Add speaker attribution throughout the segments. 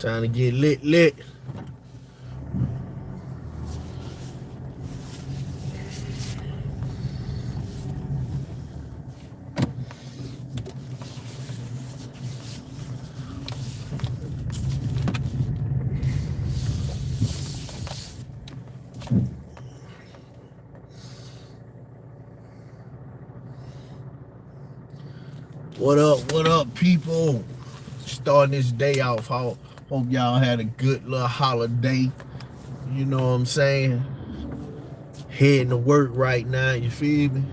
Speaker 1: Time to get lit. What up, people? Starting this day off. Hope y'all had a good little holiday. You know what I'm saying? Heading to work right now, you feel me?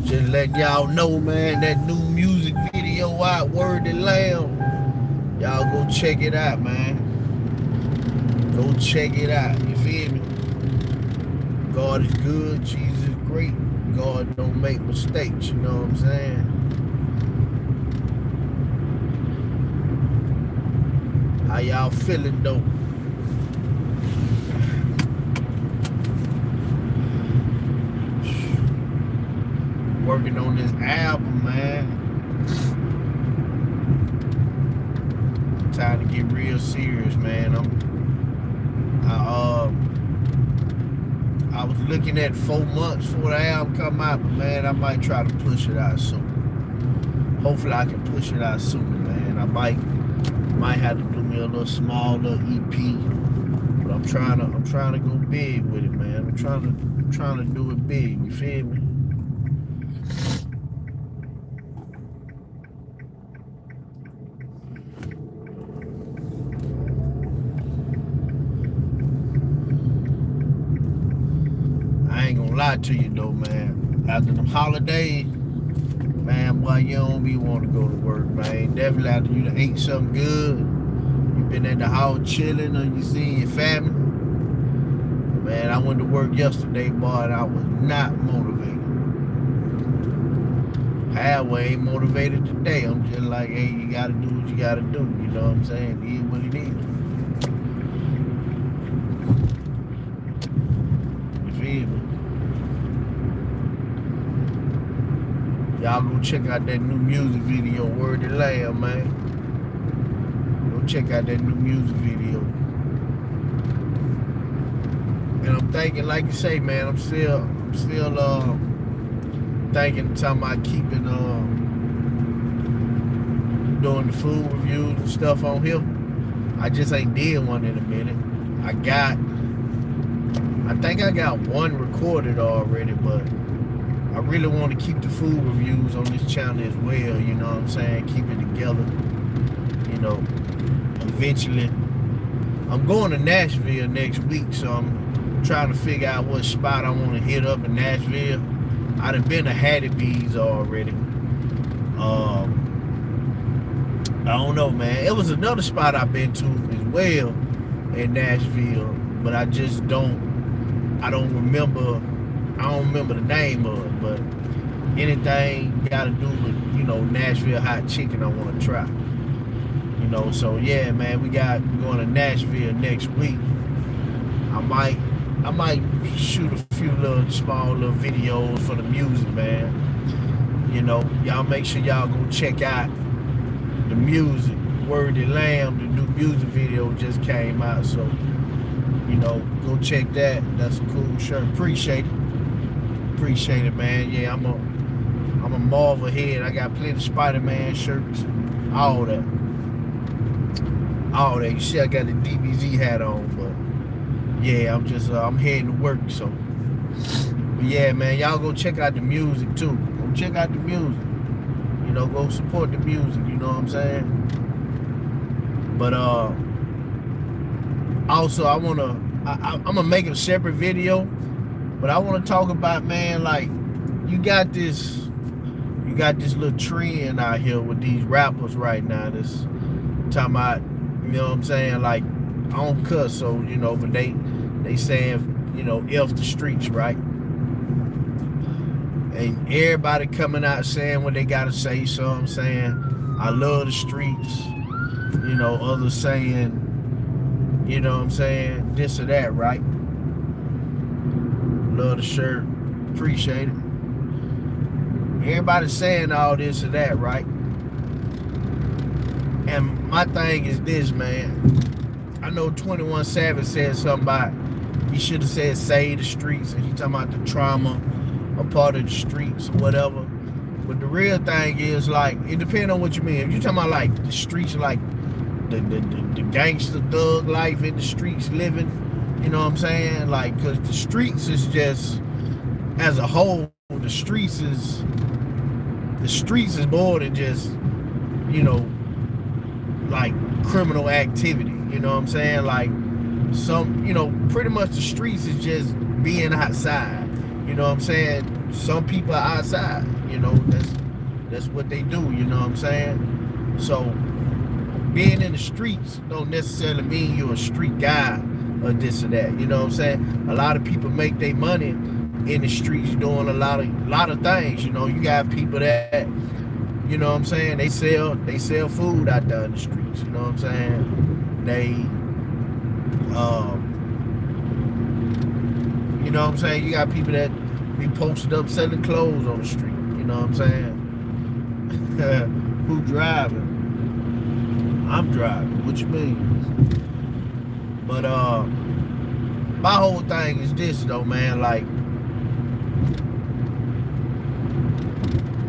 Speaker 1: Just letting y'all know, man, that new music video out, Word and Lamb. Y'all go check it out, man. Go check it out, you feel me? God is good, Jesus is great. God don't make mistakes, you know what I'm saying? How y'all feeling though? Working on this album, man. Time to get real serious, man. I was looking at 4 months for the album come out, but man, I might try to push it out soon. Hopefully I can push it out soon, man. I might have to do me a little small little EP. But I'm trying to go big with it, man. I'm trying to do it big, you feel me? I ain't gonna lie to you though, man. After them holidays, man, boy, you don't be want to go to work, man. Definitely after you done ate something good, you been at the house chilling, or you seen your family. Man, I went to work yesterday, boy, and I was not motivated. Halfway ain't motivated today. I'm just like, hey, you gotta do what you gotta do. You know what I'm saying? It is what it is. You feel me? Y'all go check out that new music video, Word and Lamb, man. Go check out that new music video. And I'm thinking, like you say, man, I'm still thinking, talking about keeping doing the food reviews and stuff on here. I just ain't did one in a minute. I think I got one recorded already, but I really want to keep the food reviews on this channel as well, you know what I'm saying? Keep it together, you know. Eventually, I'm going to Nashville next week, so I'm trying to figure out what spot I want to hit up in Nashville. I done been to Hattie B's already. I don't know, man. It was another spot I've been to as well in Nashville, but I don't remember the name of it, but anything got to do with, you know, Nashville hot chicken I want to try. You know, so yeah, man, we're going to Nashville next week. I might shoot a few small little videos for the music, man. You know, y'all make sure y'all go check out the music. Word and Lamb, the new music video just came out, so you know, go check that. That's a cool shirt. Appreciate it, man. Yeah, I'm a Marvel head. I got plenty of Spider-Man shirts, all that. You see, I got the DBZ hat on, but yeah, I'm heading to work, so. But yeah, man, y'all go check out the music too. Go check out the music. You know, go support the music. You know what I'm saying? But also, I'm gonna make a separate video. But I want to talk about, man, like, you got this little trend out here with these rappers right now that's talking about, you know what I'm saying, like, I don't cuss, so, you know, but they saying, you know, F the streets, right? And everybody coming out saying what they gotta say, so I'm saying, I love the streets, you know, others saying, you know what I'm saying, this or that, right? Love the shirt, appreciate it. Everybody's saying all this or that, right? And my thing is this, man. I know 21 Savage said something about, he should have said save the streets, and he talking about the trauma, a part of the streets or whatever. But the real thing is, like, it depends on what you mean. If you talking about like the streets, like the gangster thug life in the streets living, you know what I'm saying? Like, cause the streets is just, as a whole, the streets is more than just, you know, like criminal activity. You know what I'm saying? Like, some, you know, pretty much the streets is just being outside. You know what I'm saying? Some people are outside. You know, that's what they do. You know what I'm saying? So being in the streets don't necessarily mean you're a street guy or this or that. You know what I'm saying? A lot of people make their money in the streets doing a lot of things. You know, you got people that, you know what I'm saying, they sell food out there in the streets. You know what I'm saying? They you know what I'm saying? You got people that be posted up selling clothes on the street. You know what I'm saying? Who driving? I'm driving. What you mean? But my whole thing is this though, man. Like,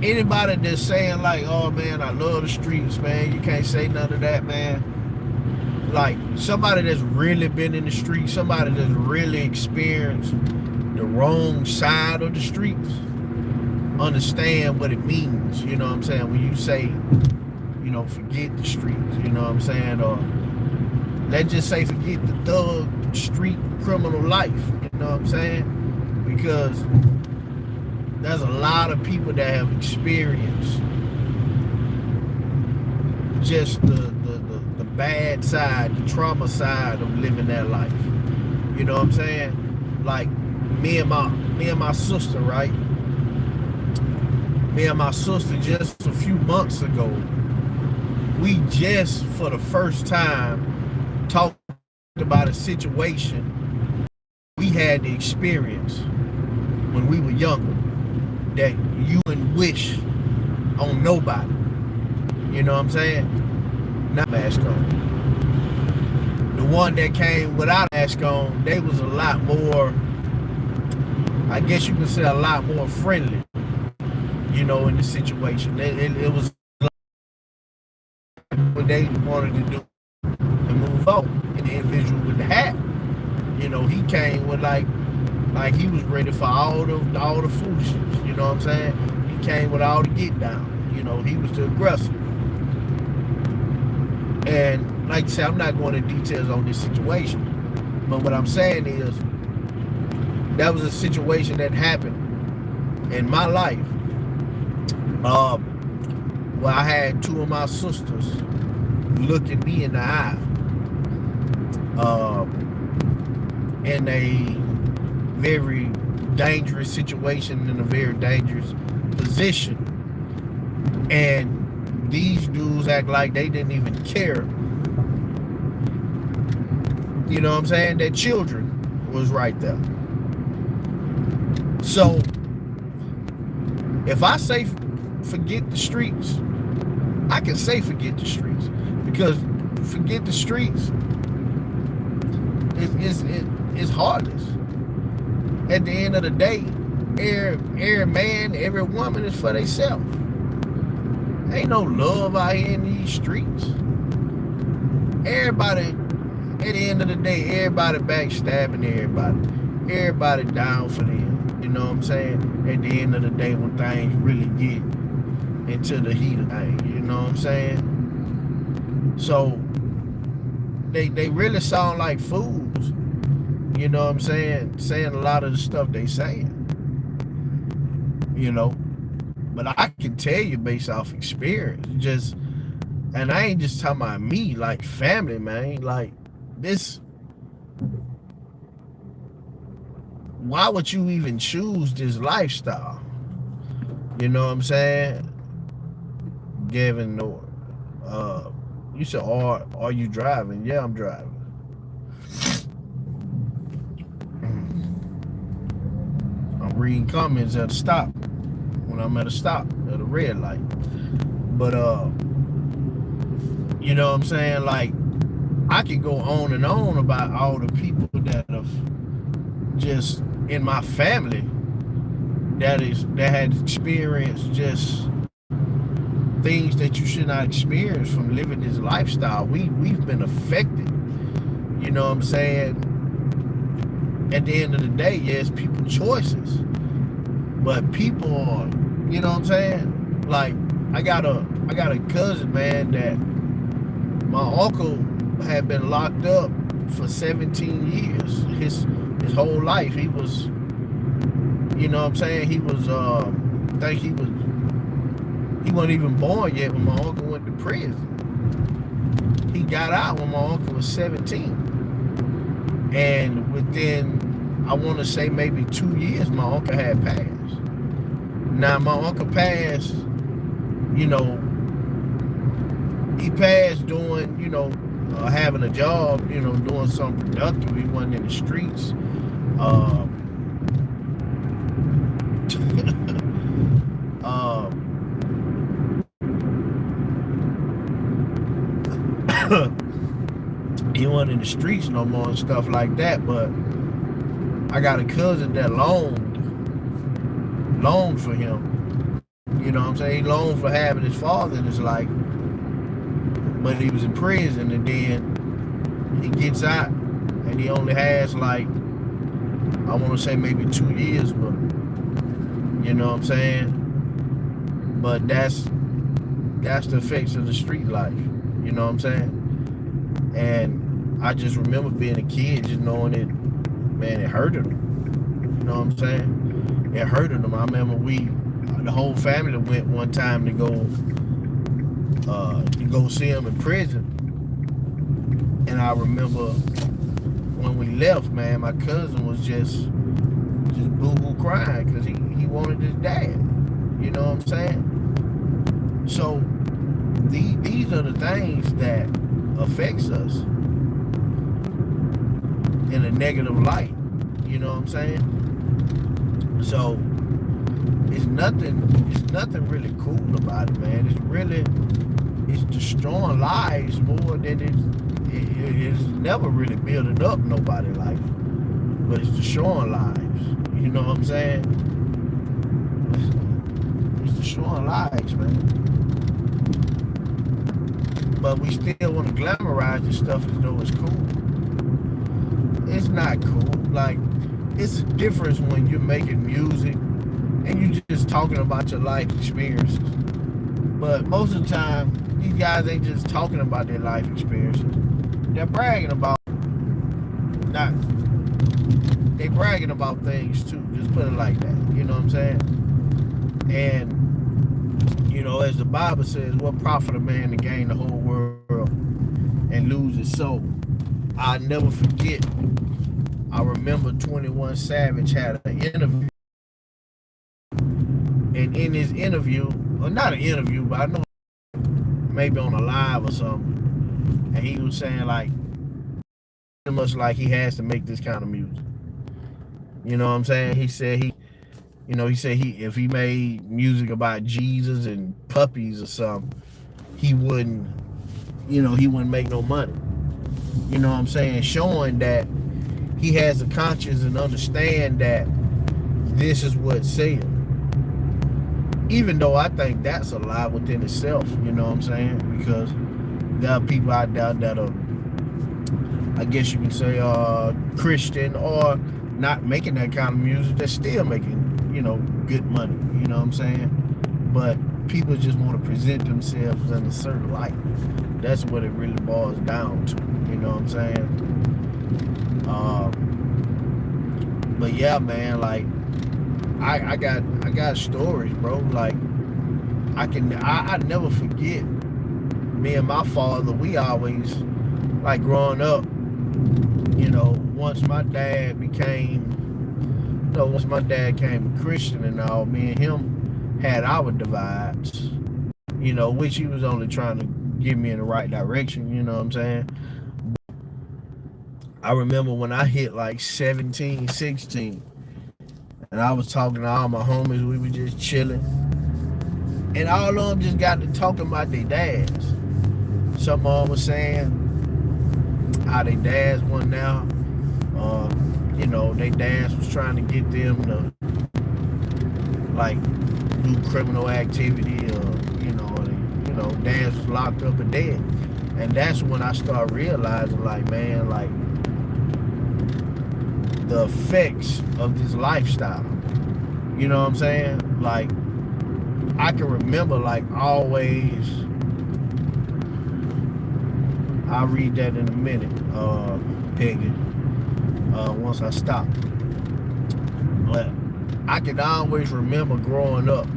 Speaker 1: anybody that's saying like, oh man, I love the streets, man, you can't say none of that, man. Like, somebody that's really been in the streets, somebody that's really experienced the wrong side of the streets, understand what it means. You know what I'm saying? When you say, you know, forget the streets, you know what I'm saying? Or let's just say forget the thug street criminal life, you know what I'm saying? Because there's a lot of people that have experienced just the bad side, the trauma side of living that life. You know what I'm saying? Like, me and my sister, right? Me and my sister, just a few months ago, we just for the first time talked about a situation we had to experience when we were younger that you wouldn't wish on nobody. You know what I'm saying? Not mask on. The one that came without mask on, they was a lot more, I guess you could say, a lot more friendly, you know, in the situation. It was what they wanted to do and move on. And the individual with the hat, you know, he came with like he was ready for all the foolishness. You know what I'm saying? He came with all the get down. You know, he was the aggressor. And like I said, I'm not going into details on this situation, but what I'm saying is that was a situation that happened in my life. Where I had two of my sisters look at me in the eye in a very dangerous situation, in a very dangerous position. And these dudes act like they didn't even care. You know what I'm saying? Their children was right there. So if I say forget the streets, I can say forget the streets, because forget the streets is heartless. At the end of the day, every man, every woman is for themselves. Ain't no love out here in these streets. Everybody, at the end of the day, everybody backstabbing everybody. Everybody down for them. You know what I'm saying? At the end of the day, when things really get into the heat of things, you know what I'm saying? So they really sound like fools. You know what I'm saying? Saying a lot of the stuff they saying. You know? But I can tell you based off experience, just, and I ain't just talking about me, like family, man. Like, this, why would you even choose this lifestyle? You know what I'm saying? Gavin North. You said, are you driving? Yeah, I'm driving. I'm reading comments at a stop. When I'm at a stop, at a red light. But You know what I'm saying? Like, I could go on and on about all the people that have just in my family that had experienced just things that you should not experience from living this lifestyle. We've been affected. You know what I'm saying? At the end of the day, yes, people choices. But people are, you know what I'm saying? Like, I got a cousin, man, that my uncle had been locked up for 17 years. His whole life. He was, you know what I'm saying? He was I think he wasn't even born yet when my uncle went to prison. He got out when my uncle was 17. And within, I want to say maybe 2 years, my uncle had passed. Now, my uncle passed, you know, he passed doing, you know, having a job, you know, doing something productive. He wasn't in the streets. He wasn't in the streets no more and stuff like that, but I got a cousin that longed for him. You know what I'm saying? He longed for having his father in his life, but he was in prison, and then he gets out, and he only has like, I want to say maybe 2 years, but you know what I'm saying? But that's the effects of the street life. You know what I'm saying? And I just remember being a kid, just knowing it, man, it hurted him. You know what I'm saying? It hurted him. I remember the whole family went one time to go see him in prison. And I remember when we left, man, my cousin was just boo-hoo crying because he wanted his dad. You know what I'm saying? So these are the things that affects us in a negative light. You know what I'm saying? So it's nothing really cool about it, man. It's destroying lives more than it's never really building up nobody's life. But it's destroying lives. You know what I'm saying? It's destroying lives, man. But we still want to glamorize this stuff as though it's cool. It's not cool. Like, it's a difference when you're making music and you just talking about your life experiences. But most of the time, these guys ain't just talking about their life experiences. They're bragging about they bragging about things too. Just put it like that. You know what I'm saying? And you know, as the Bible says, what profit a man to gain the whole world and lose his soul? I'll never forget. I remember 21 Savage had an interview. And in his interview, or not an interview, but I know maybe on a live or something, and he was saying like, pretty much like he has to make this kind of music. You know what I'm saying? He said if he made music about Jesus and puppies or something, he wouldn't make no money. You know what I'm saying? Showing that he has a conscience and understand that this is what's said. Even though I think that's a lie within itself, you know what I'm saying? Because there are people out there that are, I guess you can say, Christian or not making that kind of music, they're still making, you know, good money, you know what I'm saying? But people just want to present themselves in a certain light. That's what it really boils down to, you know what I'm saying? But yeah, man, like, I got stories, bro. Like, I never forget me and my father. We always, like, growing up, you know, once my dad became a Christian and all, me and him had our divides, you know, which he was only trying to get me in the right direction, you know what I'm saying? I remember when I hit like 17, 16, and I was talking to all my homies, we were just chilling, and all of them just got to talking about their dads. some of them were saying how their dads went now. You know, their dads was trying to get them to like do criminal activity, or dads was locked up and dead. And that's when I started realizing, like, man, like the effects of this lifestyle. You know what I'm saying? Like, I can remember, like, always. I'll read that in a minute, Peggy. Once I stop. But I can always remember growing up,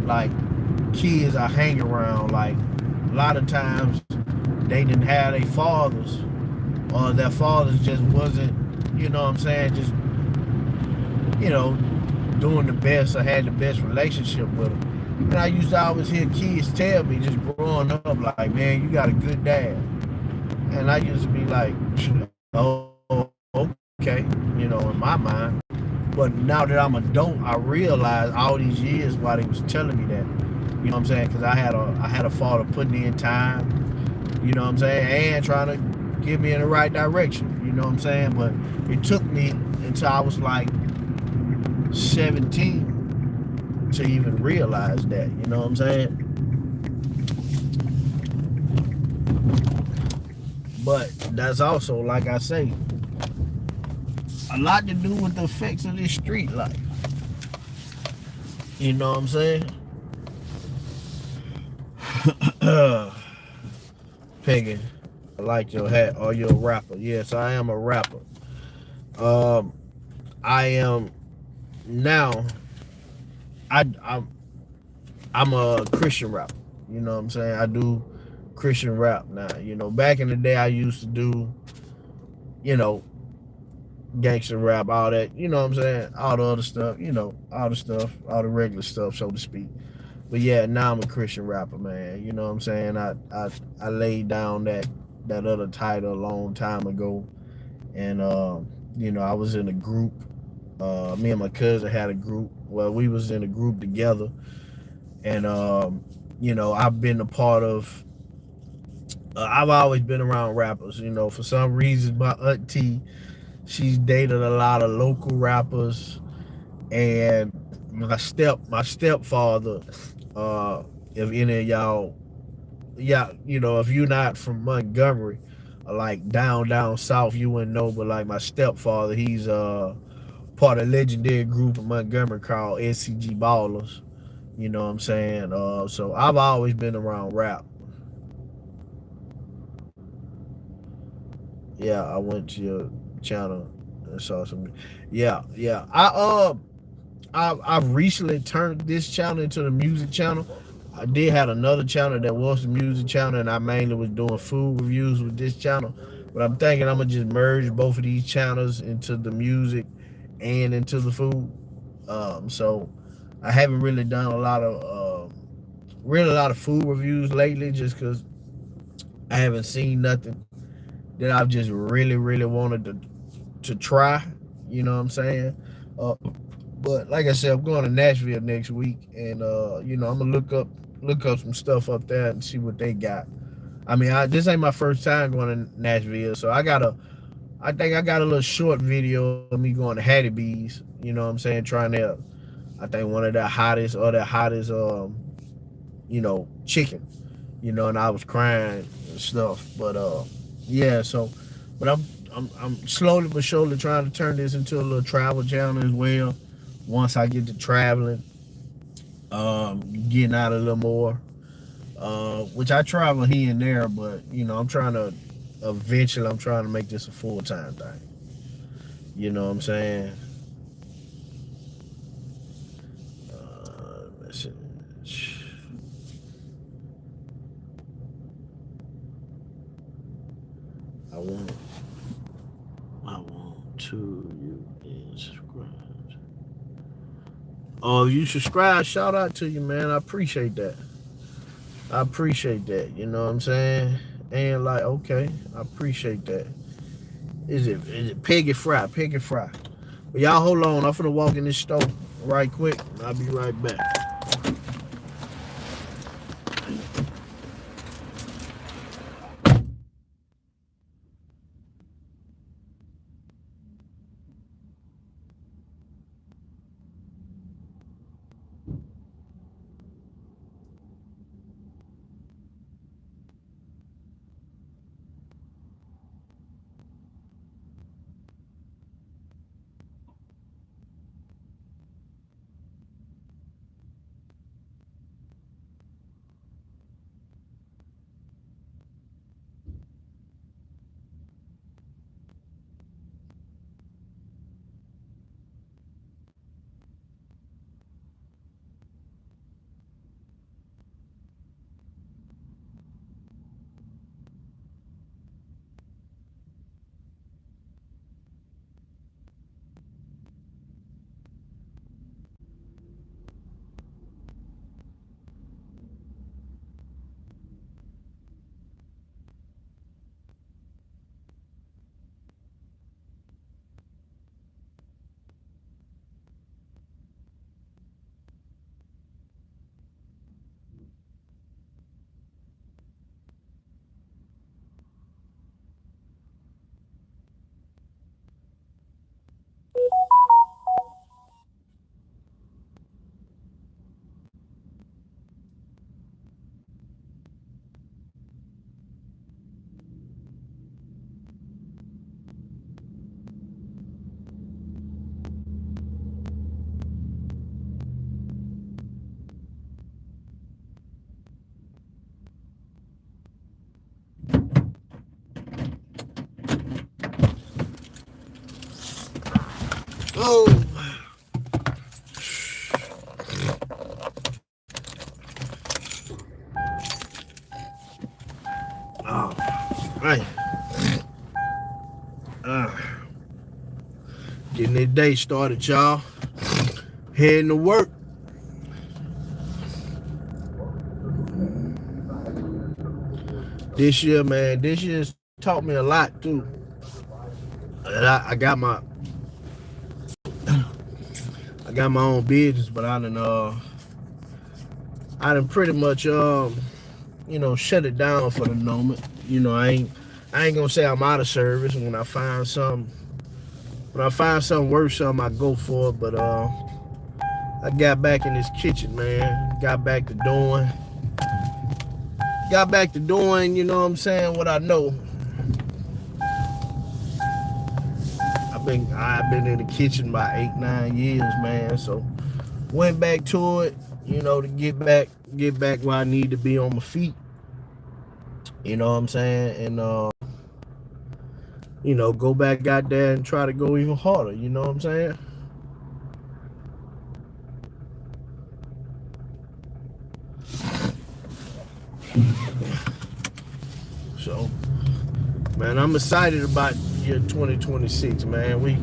Speaker 1: like, kids I hang around, like, a lot of times they didn't have their fathers, or their fathers just wasn't, you know what I'm saying, just, you know, doing the best or had the best relationship with them. And I used to always hear kids tell me, just growing up, like, man, you got a good dad. And I used to be like, oh, okay, you know, in my mind. But now that I'm adult, I realize all these years why they was telling me that. You know what I'm saying? Because I had a father putting in time, you know what I'm saying, and trying to get me in the right direction. You know what I'm saying? But it took me until I was like 17 to even realize that. You know what I'm saying? But that's also, like I say, a lot to do with the effects of this street life. You know what I'm saying? Peggy, I like your hat. Are you a rapper? Yes, I am a rapper. I am now. I'm a Christian rapper. You know what I'm saying? I do Christian rap now. You know, back in the day, I used to do, you know, gangster rap, all that. You know what I'm saying? All the other stuff. You know, all the regular stuff, so to speak. But yeah, now I'm a Christian rapper, man. You know what I'm saying? I laid down that other title a long time ago, and you know, I was in a group. Me and my cousin had a group. Well, we was in a group together, and you know, I've been a part of. I've always been around rappers. You know, for some reason, my auntie, she's dated a lot of local rappers, and my stepfather. If any of y'all, yeah, you know, if you're not from Montgomery, or like down south, you wouldn't know. But like my stepfather, he's part of a legendary group in Montgomery called SCG Ballers. You know what I'm saying? So I've always been around rap. Yeah, I went to your channel and saw some. Yeah. I've recently turned this channel into the music channel. I did have another channel that was the music channel, and I mainly was doing food reviews with this channel. But I'm thinking I'm gonna just merge both of these channels into the music and into the food. So I haven't really done a lot of food reviews lately, just because I haven't seen nothing that I've just really wanted to try. You know what I'm saying? But like I said, I'm going to Nashville next week, and you know, I'm gonna look up some stuff up there and see what they got. I mean, this ain't my first time going to Nashville, so I think I got a little short video of me going to Hattie B's. You know what I'm saying? Trying to, I think one of the hottest you know, chicken. You know, and I was crying and stuff. But yeah. So, but I'm slowly but surely trying to turn this into a little travel channel as well. Once I get to traveling, getting out a little more, which I travel here and there, but you know, I'm trying to make this a full-time thing. You know what I'm saying? Message. I want to you and subscribe. Oh, you subscribe, shout out to you, man. I appreciate that. You know what I'm saying? And like, okay, I appreciate that. Is it Peggy Fry? Peggy Fry. But y'all hold on. I'm finna walk in this store right quick. I'll be right back. Oh. Oh, right. Getting that day started, y'all. Heading to work. This year, man, this year's taught me a lot too. And I got my own business, but I done pretty much shut it down for the moment. You know, I ain't gonna say I'm out of service. When I find something worth something, I go for it. But I got back in this kitchen, man. Got back to doing, you know what I'm saying, what I know. I've been in the kitchen about 8-9 years, man. So went back to it, you know, to get back where I need to be on my feet. You know what I'm saying? And you know, go back out there and try to go even harder, you know what I'm saying? So, man, I'm excited about year 2026, man. We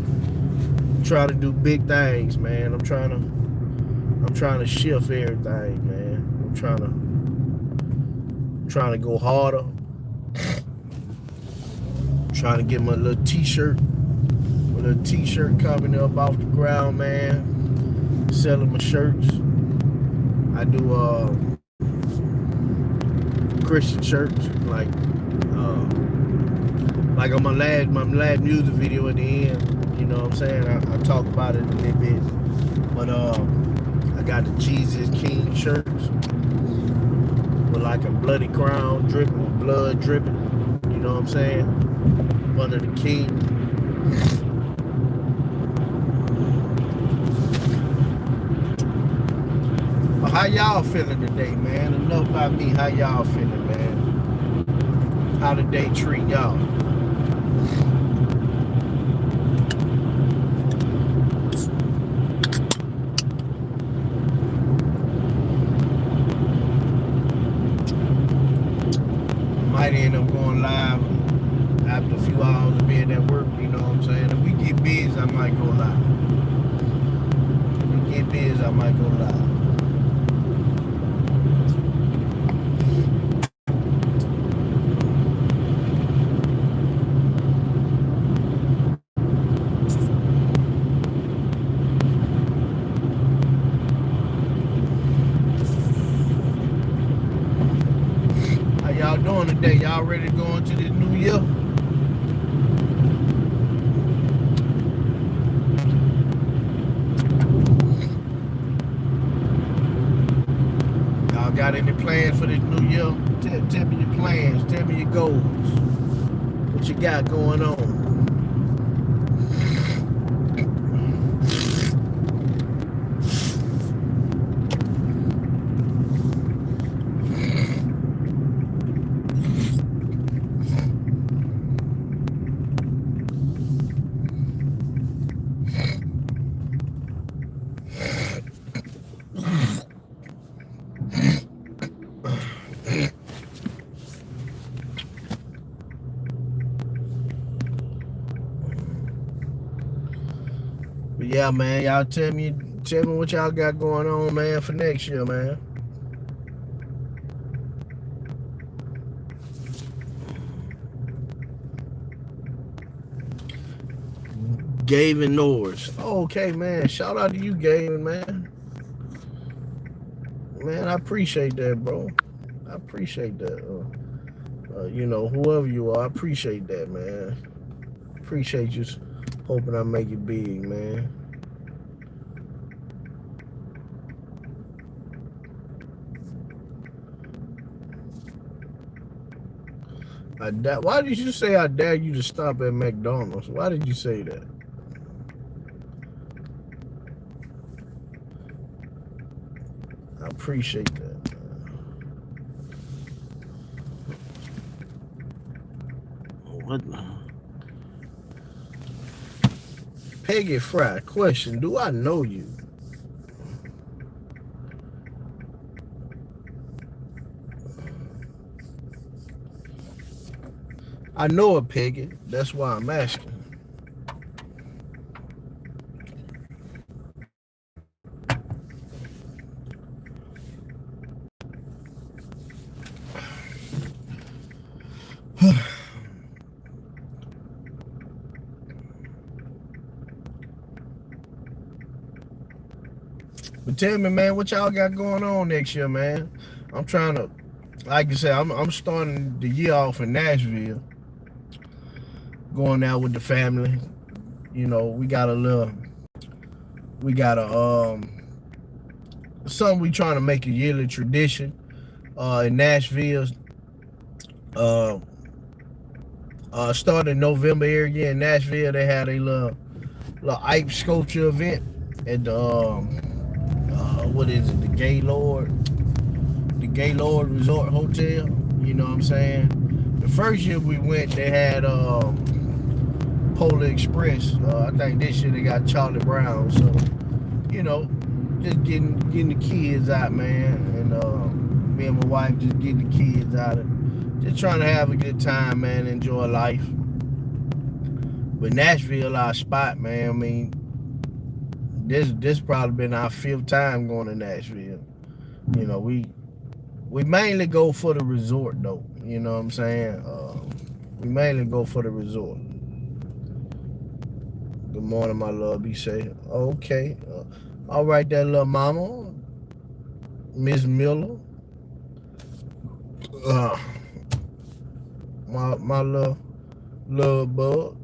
Speaker 1: try to do big things, man. I'm trying to shift everything, man. I'm trying to go harder. Trying to get my little t-shirt coming up off the ground, man. Selling my shirts. I do Christian shirts, like on my last music video at the end. You know what I'm saying? I talk about it a little bit, but I got the Jesus King shirts with like a bloody crown dripping, blood dripping. You know what I'm saying? Under the king. But how y'all feeling today, man? Enough about me. How y'all feeling, man? How the day treat y'all? Might end up going live after a few hours of being at work, you know what I'm saying? If we get busy, I might go live. If we get busy, I might go live. How y'all doing today? Y'all ready to go into this new year? Got any plans for this new year? Tell me your plans. Tell me your goals. What you got going on? But yeah, man, y'all tell me what y'all got going on, man, for next year, man. Gavin Norris. Oh, okay, man. Shout out to you, Gavin, man. Man, I appreciate that, bro. I appreciate that. You know, whoever you are, I appreciate that, man. Appreciate you hoping I make it big, man. Why did you say I dare you to stop at McDonald's? Why did you say that? I appreciate that. What? Peggy Fry, question, do I know you? I know a Peggy. That's why I'm asking. But tell me, man, what y'all got going on next year, man? I'm trying to, like you said, I'm starting the year off in Nashville, going out with the family. You know, we got a something we trying to make a yearly tradition. In Nashville, started in November area in Nashville. They had a little Ike sculpture event at the what is it, the Gaylord Resort Hotel. You know what I'm saying? The first year we went, they had Polar Express. I think this year they got Charlie Brown. So, you know, just getting the kids out, man, and me and my wife just getting the kids out, and just trying to have a good time, man, enjoy life. But Nashville, our spot, man. I mean, this probably been our 5th time going to Nashville. You know, we mainly go for the resort though. You know what I'm saying? We mainly go for the resort. Good morning, my love. Be safe. Okay. All right, that little mama, Miss Miller. My little bug,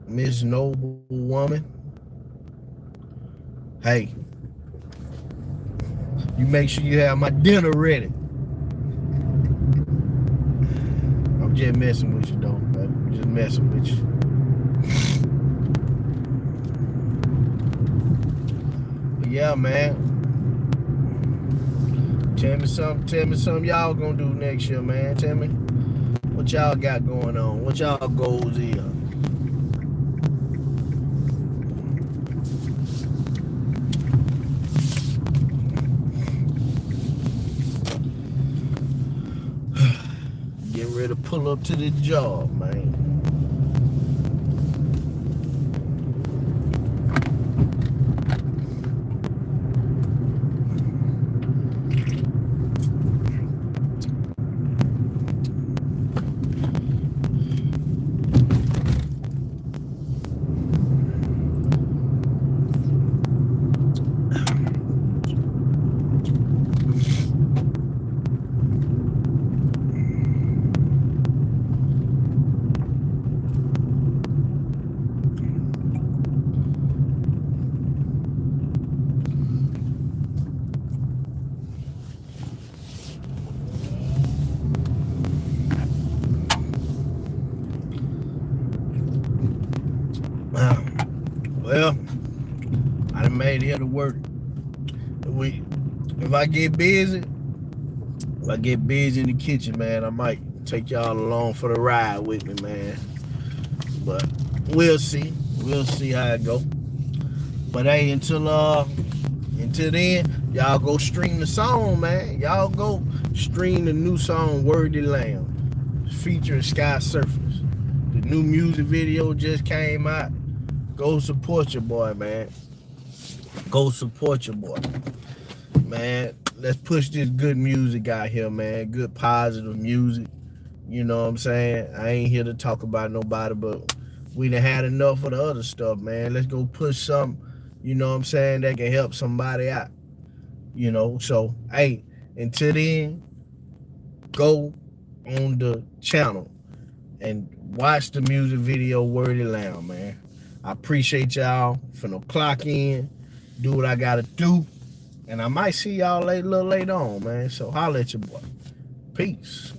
Speaker 1: Miss Noble Woman. Hey, you make sure you have my dinner ready. I'm just messing with you, though. I'm just messing with you. But yeah, man. Tell me something y'all gonna do next year, man. Tell me what y'all got going on. What y'all goals is. Getting ready to pull up to the job, man. Well, I done made it to work. If I get busy in the kitchen, man, I might take y'all along for the ride with me, man. But we'll see. We'll see how it go. But hey, until then, y'all go stream the song, man. Y'all go stream the new song Worthy Lamb, featuring Sky Surfers. The new music video just came out. Go support your boy, man. Go support your boy. Man, let's push this good music out here, man. Good positive music. You know what I'm saying? I ain't here to talk about nobody, but we done had enough of the other stuff, man. Let's go push something, you know what I'm saying, that can help somebody out. You know, so hey, until then, go on the channel and watch the music video Worthy Lamb, man. I appreciate y'all. Finna clock in, do what I gotta do, and I might see y'all a little later on, man. So holla at your boy. Peace.